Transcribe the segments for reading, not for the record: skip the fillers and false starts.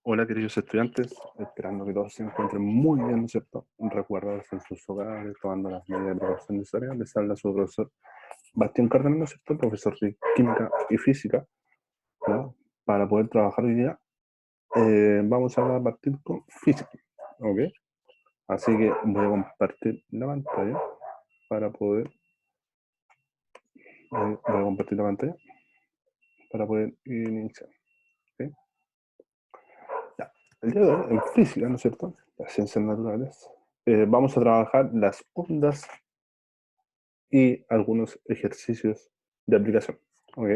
Hola, queridos estudiantes, esperando que todos se encuentren muy bien, ¿no es cierto? Resguardados en sus hogares, tomando las medidas de precaución necesarias. Les habla su profesor Bastián Cárdenas, ¿no es cierto? Profesor de Química y Física, ¿no? Para poder trabajar hoy día, vamos a partir con Física, ¿ok? Así que voy a compartir la pantalla para poder, voy a compartir la pantalla para poder iniciar, ¿ok? Ya. El día de hoy, en Física, ¿no es cierto? Las ciencias naturales, vamos a trabajar las ondas y algunos ejercicios de aplicación. ¿Ok?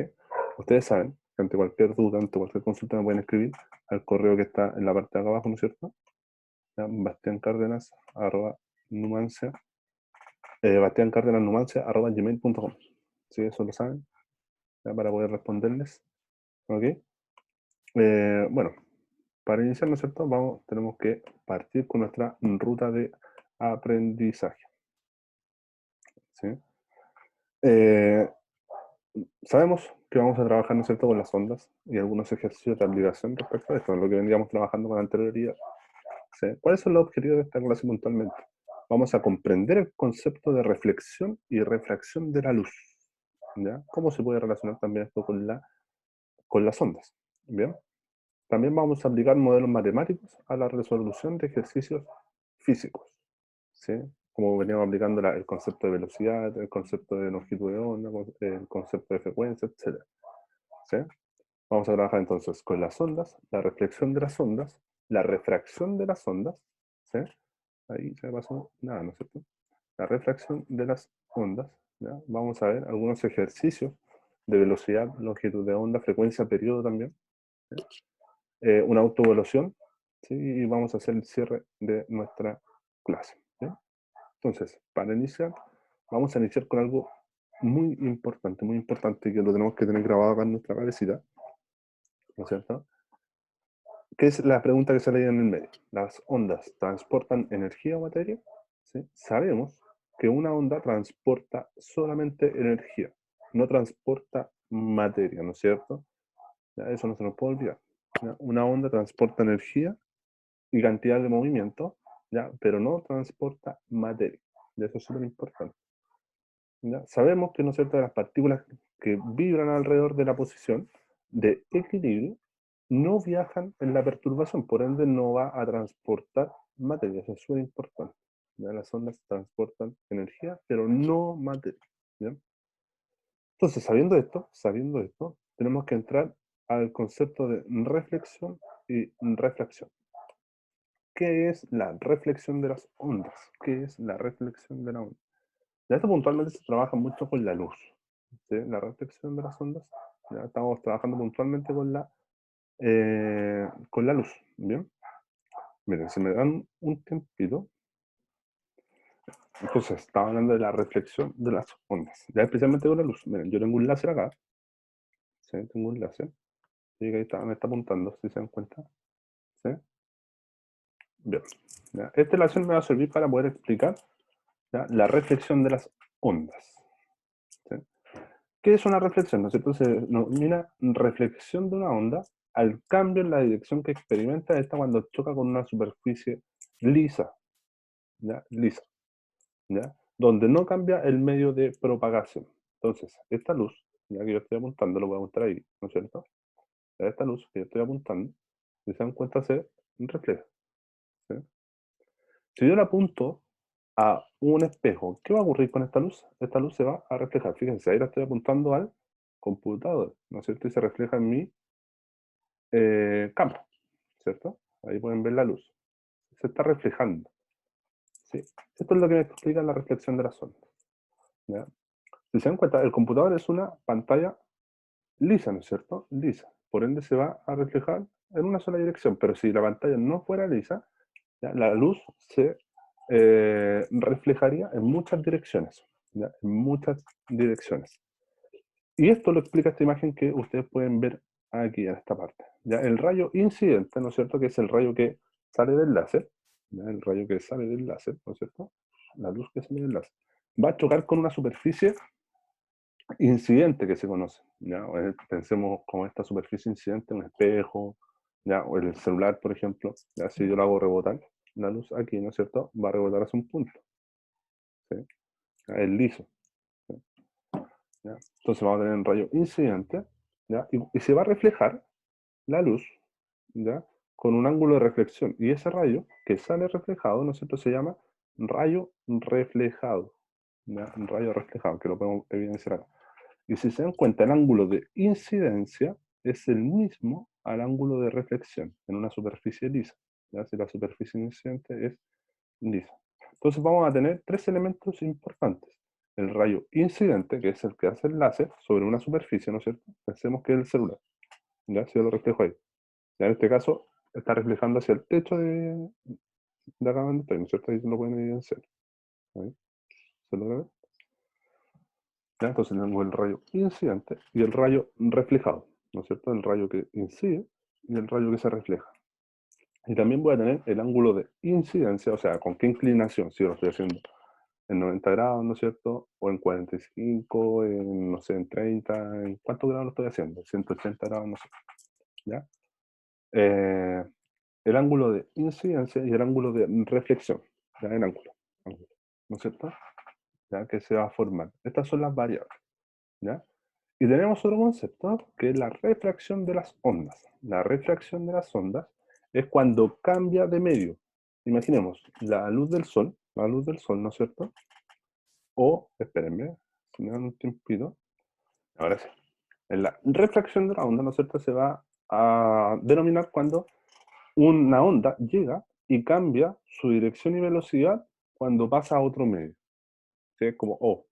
Ustedes saben que ante cualquier duda, ante cualquier consulta me pueden escribir al correo que está en la parte de acá abajo, ¿no es cierto? bastiancárdenas@numancia, bastiancárdenasnumancia@gmail.com. ¿Sí? Eso lo saben, ¿ya? Para poder responderles. ¿Ok? Bueno, para iniciar, ¿no es cierto? Tenemos que partir con nuestra ruta de aprendizaje. ¿Sí? Eh, Sabemos que vamos a trabajar, ¿no es cierto?, con las ondas y algunos ejercicios de aplicación respecto a esto, lo que veníamos trabajando con anterioridad. ¿Sí? ¿Cuáles son los objetivos de esta clase puntualmente? Vamos a comprender el concepto de reflexión y refracción de la luz. ¿Ya? ¿Cómo se puede relacionar también esto con las ondas? ¿Bien? También vamos a aplicar modelos matemáticos a la resolución de ejercicios físicos. ¿Sí? Como veníamos aplicando el concepto de velocidad, el concepto de longitud de onda, el concepto de frecuencia, etc. ¿Sí? Vamos a trabajar entonces con las ondas, la reflexión de las ondas, la refracción de las ondas, ¿sí? Ahí se me pasó nada, ¿no es cierto? La refracción de las ondas, ¿ya? Vamos a ver algunos ejercicios de velocidad, longitud de onda, frecuencia, periodo también, ¿sí? Una autoevaluación, ¿sí? Y vamos a hacer el cierre de nuestra clase, ¿sí? Entonces, para iniciar, vamos a iniciar con algo muy importante, que lo tenemos que tener grabado acá en nuestra cabecita, ¿no es cierto? ¿Qué es la pregunta que sale ahí en el medio? ¿Las ondas transportan energía o materia? ¿Sí? Sabemos que una onda transporta solamente energía, no transporta materia, ¿no es cierto? Ya, eso no se nos puede olvidar. ¿Ya? Una onda transporta energía y cantidad de movimiento, ¿ya? Pero no transporta materia. Y eso es súper importante. ¿Ya? Sabemos que, ¿no es cierto?, las partículas que vibran alrededor de la posición de equilibrio no viajan en la perturbación, por ende no va a transportar materia. Eso es súper importante. ¿Ya? Las ondas transportan energía, pero no materia. ¿Ya? Entonces, sabiendo esto, tenemos que entrar al concepto de reflexión y refracción. ¿Qué es la reflexión de las ondas? ¿Qué es la reflexión de la onda? Ya esto puntualmente se trabaja mucho con la luz, ¿sí? La reflexión de las ondas. Ya estamos trabajando puntualmente con la luz, ¿bien? Miren, si me dan un tiempito, entonces estaba hablando de la reflexión de las ondas, ya especialmente con la luz. Miren, yo tengo un láser acá, ¿sí? Tengo un láser, y ahí está, me está apuntando, si se dan cuenta, ¿sí? Bien. Ya, este láser me va a servir para poder explicar, ¿ya?, la reflexión de las ondas, ¿sí? ¿Qué es una reflexión? ¿No es cierto? Se denomina reflexión de una onda al cambio en la dirección que experimenta esta cuando choca con una superficie lisa, ¿ya? Lisa, ¿ya? Donde no cambia el medio de propagación. Entonces, esta luz, ya que yo estoy apuntando, lo voy a mostrar ahí, ¿no es cierto? Esta luz que yo estoy apuntando, si se dan cuenta, se refleja, ¿sí? Si yo la apunto a un espejo, ¿qué va a ocurrir con esta luz? Esta luz se va a reflejar. Fíjense, ahí la estoy apuntando al computador, ¿no es cierto? Y se refleja en mi campo, ¿cierto? Ahí pueden ver la luz. Se está reflejando, ¿sí? Esto es lo que me explica la reflexión de las ondas, ¿ya? Si se dan cuenta, el computador es una pantalla lisa, ¿no es cierto? Lisa. Por ende se va a reflejar en una sola dirección, pero si la pantalla no fuera lisa, ¿ya?, la luz se reflejaría en muchas direcciones, ¿ya? En muchas direcciones. Y esto lo explica esta imagen que ustedes pueden ver aquí en esta parte. ¿Ya? El rayo incidente, ¿no es cierto?, que es el rayo que sale del láser, ¿ya? El rayo que sale del láser, ¿no es cierto?, la luz que sale del láser, va a chocar con una superficie incidente que se conoce, ¿ya? Pensemos como esta superficie incidente, un espejo, ¿ya? O el celular, por ejemplo, ya, si yo lo hago rebotar, la luz aquí, ¿no es cierto? Va a rebotar hacia un punto, ¿sí? Ya, es liso, ¿sí? ¿Ya? Entonces vamos a tener un rayo incidente, ¿ya? Y se va a reflejar la luz, ¿ya? Con un ángulo de reflexión. Y ese rayo que sale reflejado, ¿no es cierto? Se llama rayo reflejado, ¿ya? Un rayo reflejado, que lo podemos evidenciar acá. Y si se dan cuenta, el ángulo de incidencia es el mismo al ángulo de reflexión en una superficie lisa, ¿ya? Si la superficie incidente es lisa. Entonces vamos a tener tres elementos importantes. El rayo incidente, que es el que hace el láser sobre una superficie, ¿no es cierto? Pensemos que es el celular, ¿ya? Si yo lo reflejo ahí. Ya en este caso está reflejando hacia el techo de acá donde estoy, ¿no es cierto? Ahí lo pueden evidenciar. Ahí, ¿se logra ver? ¿Ya? Entonces tenemos el rayo incidente y el rayo reflejado, ¿no es cierto? El rayo que incide y el rayo que se refleja. Y también voy a tener el ángulo de incidencia, o sea, con qué inclinación, si yo lo estoy haciendo en 90 grados, ¿no es cierto? O en 45, en, no sé, en 30, ¿en cuántos grados lo estoy haciendo? 180 grados, no sé, ¿ya? Eh, el ángulo de incidencia y el ángulo de reflexión, ¿ya? En ángulo, ¿no es cierto? ¿Ya? Que se va a formar. Estas son las variables, ¿ya? Y tenemos otro concepto que es la refracción de las ondas. La refracción de las ondas es cuando cambia de medio. Imaginemos la luz del sol, ¿no es cierto? O, espérenme, si me dan un tiempito, ahora sí. En la refracción de la onda, ¿no es cierto? Se va a denominar cuando una onda llega y cambia su dirección y velocidad cuando pasa a otro medio. ¿Sí? Es como, oh,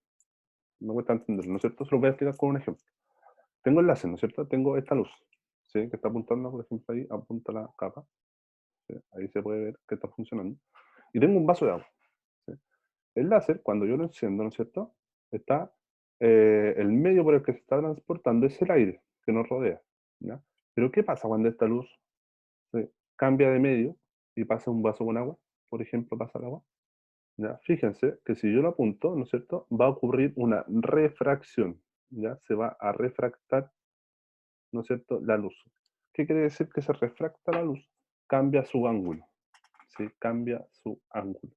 me cuesta entenderlo, ¿no es cierto? Se lo voy a explicar con un ejemplo. Tengo el láser, ¿no es cierto? Tengo esta luz, ¿sí? Que está apuntando, por ejemplo, ahí apunta la capa, ¿sí? Ahí se puede ver que está funcionando. Y tengo un vaso de agua, ¿sí? El láser, cuando yo lo enciendo, ¿no es cierto? Está, el medio por el que se está transportando es el aire que nos rodea, ¿ya? Pero ¿qué pasa cuando esta luz, ¿sí?, cambia de medio y pasa un vaso con agua? Por ejemplo, pasa el agua. ¿Ya? Fíjense que si yo lo apunto, ¿no es cierto? Va a ocurrir una refracción, ¿ya? Se va a refractar, ¿no es cierto?, la luz. ¿Qué quiere decir que se refracta la luz? Cambia su ángulo, ¿sí? Cambia su ángulo,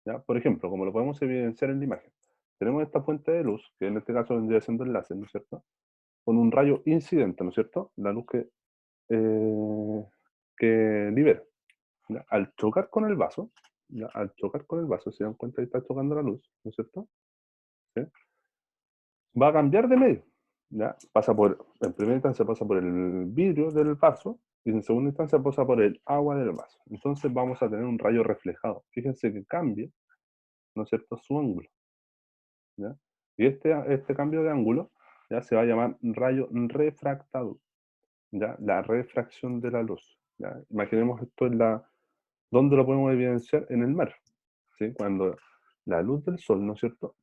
¿ya? Por ejemplo, como lo podemos evidenciar en la imagen, tenemos esta fuente de luz, que en este caso vendría siendo el láser, ¿no es cierto? Con un rayo incidente, ¿no es cierto? La luz que libera, ¿ya? Al chocar con el vaso, ¿ya? Al chocar con el vaso, se dan cuenta que está chocando la luz, ¿no es cierto? ¿Sí? Va a cambiar de medio, ¿ya? Pasa por, en primera instancia pasa por el vidrio del vaso y en segunda instancia pasa por el agua del vaso. Entonces vamos a tener un rayo reflejado. Fíjense que cambia, ¿no es cierto?, su ángulo, ¿ya? Y este cambio de ángulo ya se va a llamar rayo refractado, ¿ya? La refracción de la luz, ¿ya? Imaginemos esto en ¿dónde lo podemos evidenciar? En el mar, ¿sí? Cuando la luz del sol, ¿no es cierto?,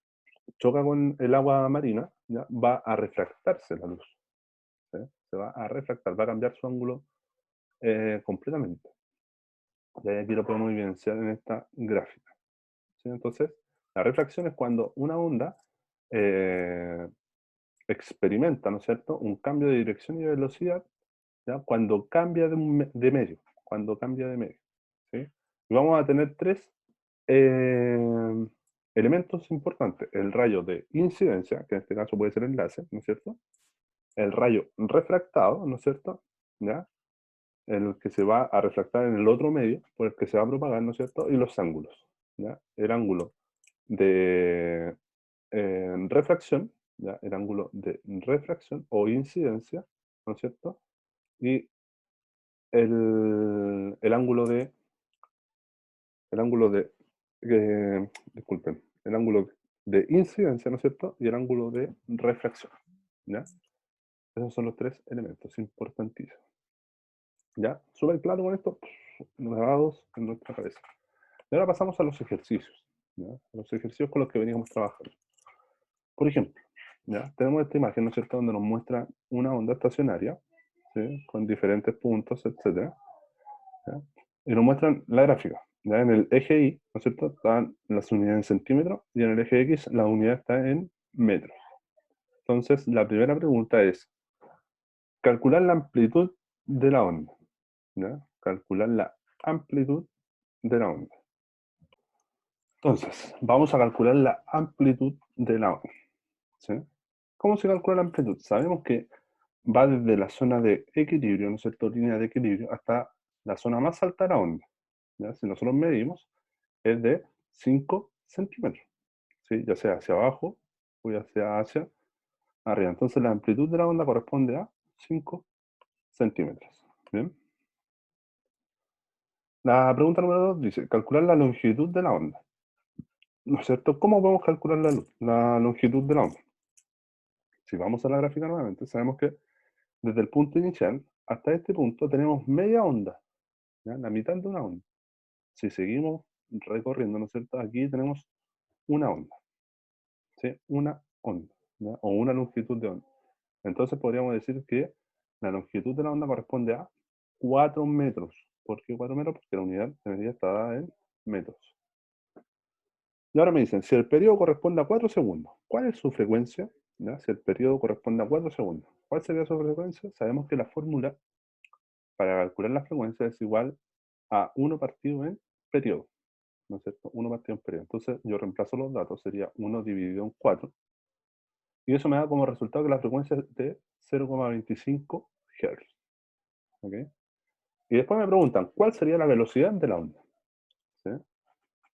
choca con el agua marina, ¿ya? Va a refractarse la luz, ¿sí? Se va a refractar, va a cambiar su ángulo completamente. Y aquí lo podemos evidenciar en esta gráfica, ¿sí? Entonces, la refracción es cuando una onda eh, experimenta, ¿no es cierto?, un cambio de dirección y de velocidad, ¿ya? Cuando cambia de medio, cuando cambia de medio, ¿sí? Y vamos a tener tres eh, elementos importantes. El rayo de incidencia, que en este caso puede ser el láser, ¿no es cierto? El rayo refractado, ¿no es cierto? ¿Ya? El que se va a refractar en el otro medio, por el que se va a propagar, ¿no es cierto? Y los ángulos, ¿ya? El ángulo de refracción, ¿ya? El ángulo de refracción o incidencia, ¿no es cierto? Y el ángulo disculpen, el ángulo de incidencia, ¿no es cierto? Y el ángulo de refracción, ¿ya? Esos son los tres elementos importantísimos. ¿Ya? ¿Súper claro con esto? Grabados en nuestra cabeza. Y ahora pasamos a los ejercicios, ¿ya? A los ejercicios con los que veníamos trabajando. Por ejemplo, ¿ya? Tenemos esta imagen, ¿no es cierto?, donde nos muestra una onda estacionaria, ¿sí?, con diferentes puntos, etcétera, ¿ya? Y nos muestran la gráfica. ¿Ya? En el eje Y, ¿no es cierto?, están las unidades en centímetros y en el eje X la unidad está en metros. Entonces, la primera pregunta es, calcular la amplitud de la onda. ¿ya? Calcular la amplitud de la onda. Entonces, vamos a calcular la amplitud de la onda, ¿sí? ¿Cómo se calcula la amplitud? Sabemos que va desde la zona de equilibrio, ¿no es cierto? Línea de equilibrio, hasta la zona más alta de la onda, ¿ya? Si nosotros medimos, es de 5 centímetros, ¿sí? Ya sea hacia abajo o ya sea hacia arriba. Entonces, la amplitud de la onda corresponde a 5 centímetros, ¿bien? La pregunta número 2 dice, calcular la longitud de la onda, ¿no es cierto? ¿Cómo podemos calcular la longitud de la onda? Si vamos a la gráfica nuevamente, sabemos que desde el punto inicial hasta este punto tenemos media onda, ¿ya? La mitad de una onda. Si seguimos recorriendo, ¿no es cierto? Aquí tenemos una onda, ¿sí? Una onda, ¿ya? O una longitud de onda. Entonces podríamos decir que la longitud de la onda corresponde a 4 metros. ¿Por qué 4 metros? Porque la unidad de medida está dada en metros. Y ahora me dicen, si el periodo corresponde a 4 segundos, ¿cuál es su frecuencia? ¿Ya? Si el periodo corresponde a 4 segundos, ¿cuál sería su frecuencia? Sabemos que la fórmula para calcular la frecuencia es igual a 1 partido en periodo, ¿no es cierto? 1 partido en periodo. Entonces yo reemplazo los datos, sería 1 dividido en 4, y eso me da como resultado que la frecuencia es de 0,25 Hz. ¿Ok? Y después me preguntan, ¿cuál sería la velocidad de la onda? ¿Sí?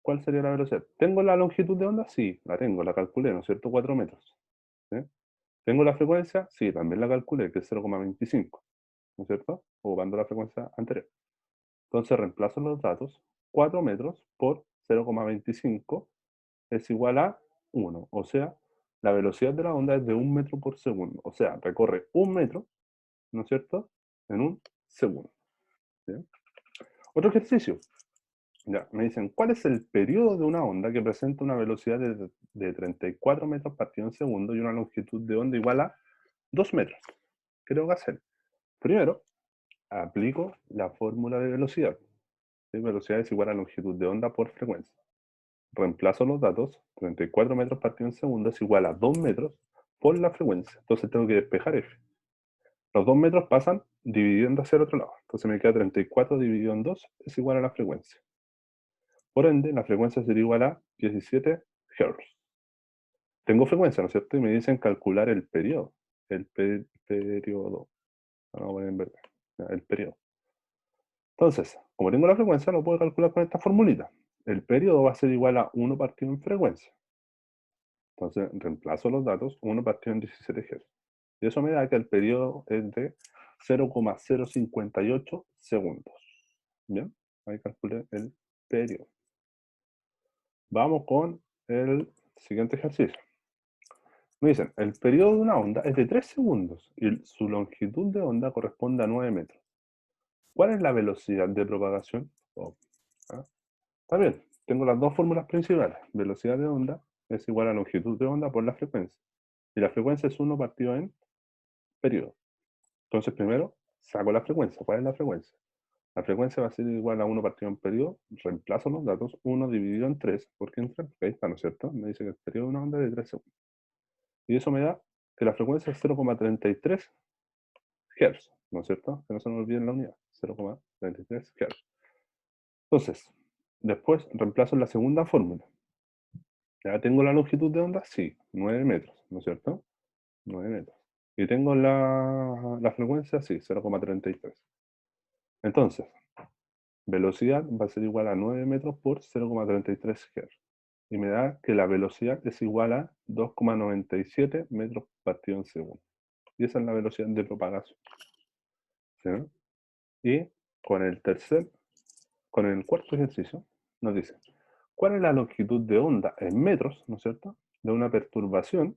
¿Cuál sería la velocidad? ¿Tengo la longitud de onda? Sí, la tengo, la calculé, ¿no es cierto? 4 metros. ¿Sí? ¿Tengo la frecuencia? Sí, también la calculé, que es 0,25, ¿no es cierto? Ocupando la frecuencia anterior. Entonces reemplazo los datos. 4 metros por 0,25 es igual a 1. O sea, la velocidad de la onda es de 1 metro por segundo. O sea, recorre 1 metro, ¿no es cierto? En un segundo. ¿Bien? Otro ejercicio. Ya, me dicen, ¿cuál es el periodo de una onda que presenta una velocidad de 34 metros partido en segundo y una longitud de onda igual a 2 metros? ¿Qué tengo que hacer? Primero, aplico la fórmula de velocidad. ¿Sí? Velocidad es igual a longitud de onda por frecuencia. Reemplazo los datos, 34 metros partido en segundo es igual a 2 metros por la frecuencia. Entonces tengo que despejar F. Los 2 metros pasan dividiendo hacia el otro lado. Entonces me queda 34 dividido en 2 es igual a la frecuencia. Por ende, la frecuencia sería igual a 17 Hz. Tengo frecuencia, ¿no es cierto? Y me dicen calcular el periodo. El periodo. Vamos a poner en verde. El periodo. Entonces, como tengo la frecuencia, lo puedo calcular con esta formulita. El periodo va a ser igual a 1 partido en frecuencia. Entonces, reemplazo los datos, 1 partido en 17 Hz. Y eso me da que el periodo es de 0,058 segundos. ¿Bien? Ahí calculé el periodo. Vamos con el siguiente ejercicio. Me dicen, el periodo de una onda es de 3 segundos y su longitud de onda corresponde a 9 metros. ¿Cuál es la velocidad de propagación? Oh, ¿ah? Está bien, tengo las dos fórmulas principales. Velocidad de onda es igual a longitud de onda por la frecuencia. Y la frecuencia es 1 partido en periodo. Entonces, primero, saco la frecuencia. ¿Cuál es la frecuencia? La frecuencia va a ser igual a 1 partido en periodo. Reemplazo los datos. 1 dividido en 3. ¿Por qué en 3? Porque ahí está, ¿no es cierto? Me dice que el periodo de una onda es de 3 segundos. Y eso me da que la frecuencia es 0,33 Hz, ¿no es cierto? Que no se nos olvide la unidad. 0,33 Hz. Entonces, después reemplazo la segunda fórmula. ¿Ya tengo la longitud de onda? Sí, 9 metros, ¿no es cierto? 9 metros. ¿Y tengo la frecuencia? Sí, 0,33. Entonces, velocidad va a ser igual a 9 metros por 0,33 Hz. Y me da que la velocidad es igual a 2,97 metros partido en segundo. Y esa es la velocidad de propagación. ¿Sí? Y con el cuarto ejercicio, nos dice, ¿cuál es la longitud de onda en metros, ¿no es cierto?, de una perturbación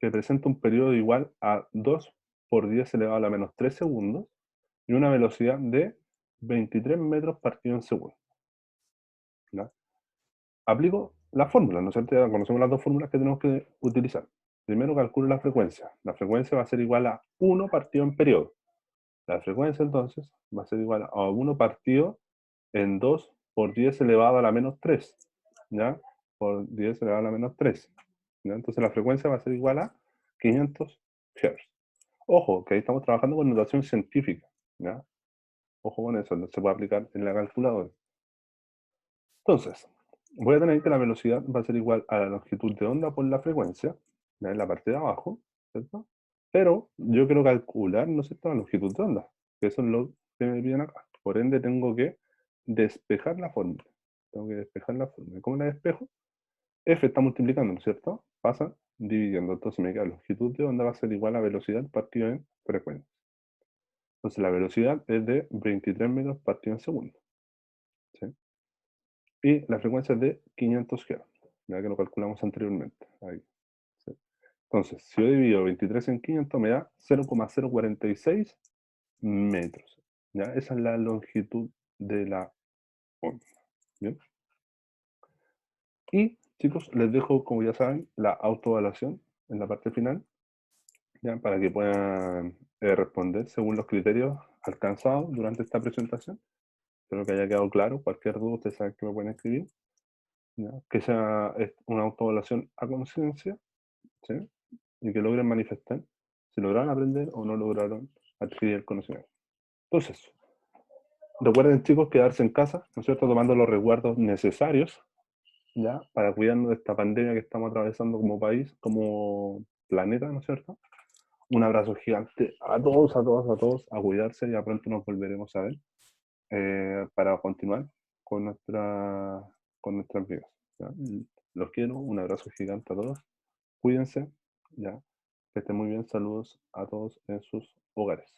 que presenta un periodo igual a 2 por 10 elevado a la menos 3 segundos y una velocidad de 23 metros partido en segundo. ¿Ya? Aplico la fórmula, ¿no es cierto? Ya conocemos las dos fórmulas que tenemos que utilizar. Primero calculo la frecuencia. La frecuencia va a ser igual a 1 partido en periodo. La frecuencia entonces va a ser igual a 1 partido en 2 por 10 elevado a la menos 3. ¿Ya? Por 10 elevado a la menos 3. ¿Ya? Entonces la frecuencia va a ser igual a 500 Hz. Ojo, que ahí estamos trabajando con notación científica. ¿Ya? Ojo con eso, no se puede aplicar en la calculadora. Entonces, voy a tener que la velocidad va a ser igual a la longitud de onda por la frecuencia, ya en la parte de abajo, ¿cierto? Pero yo quiero calcular, ¿no es cierto?, la longitud de onda, que eso es lo que me piden acá. Por ende, tengo que despejar la fórmula. Tengo que despejar la fórmula. ¿Cómo la despejo? F está multiplicando, ¿no es cierto? Pasa dividiendo. Entonces me queda longitud de onda va a ser igual a velocidad partido en frecuencia. Entonces la velocidad es de 23 metros partido en segundo. ¿Sí? Y la frecuencia es de 500 Hz, ya que lo calculamos anteriormente. Ahí, ¿sí? Entonces, si yo divido 23 en 500 me da 0,046 metros. ¿Ya? Esa es la longitud de la onda. ¿Bien? Y chicos, les dejo, como ya saben, la autoevaluación en la parte final, ¿ya? Para que puedan responder según los criterios alcanzados durante esta presentación. Espero que haya quedado claro. Cualquier duda, ustedes saben que me pueden escribir. ¿Ya? Que sea una autoevaluación a conciencia, ¿sí? Y que logren manifestar si lograron aprender o no lograron adquirir el conocimiento. Entonces, recuerden chicos quedarse en casa, ¿no es cierto?, tomando los resguardos necesarios, ¿ya?, para cuidarnos de esta pandemia que estamos atravesando como país, como planeta, ¿no es cierto? Un abrazo gigante a todos, a todos, a todos, a cuidarse, ya pronto nos volveremos a ver para continuar con, con nuestras vidas. ¿Ya? Los quiero, un abrazo gigante a todos, cuídense, ya, que estén muy bien, saludos a todos en sus hogares.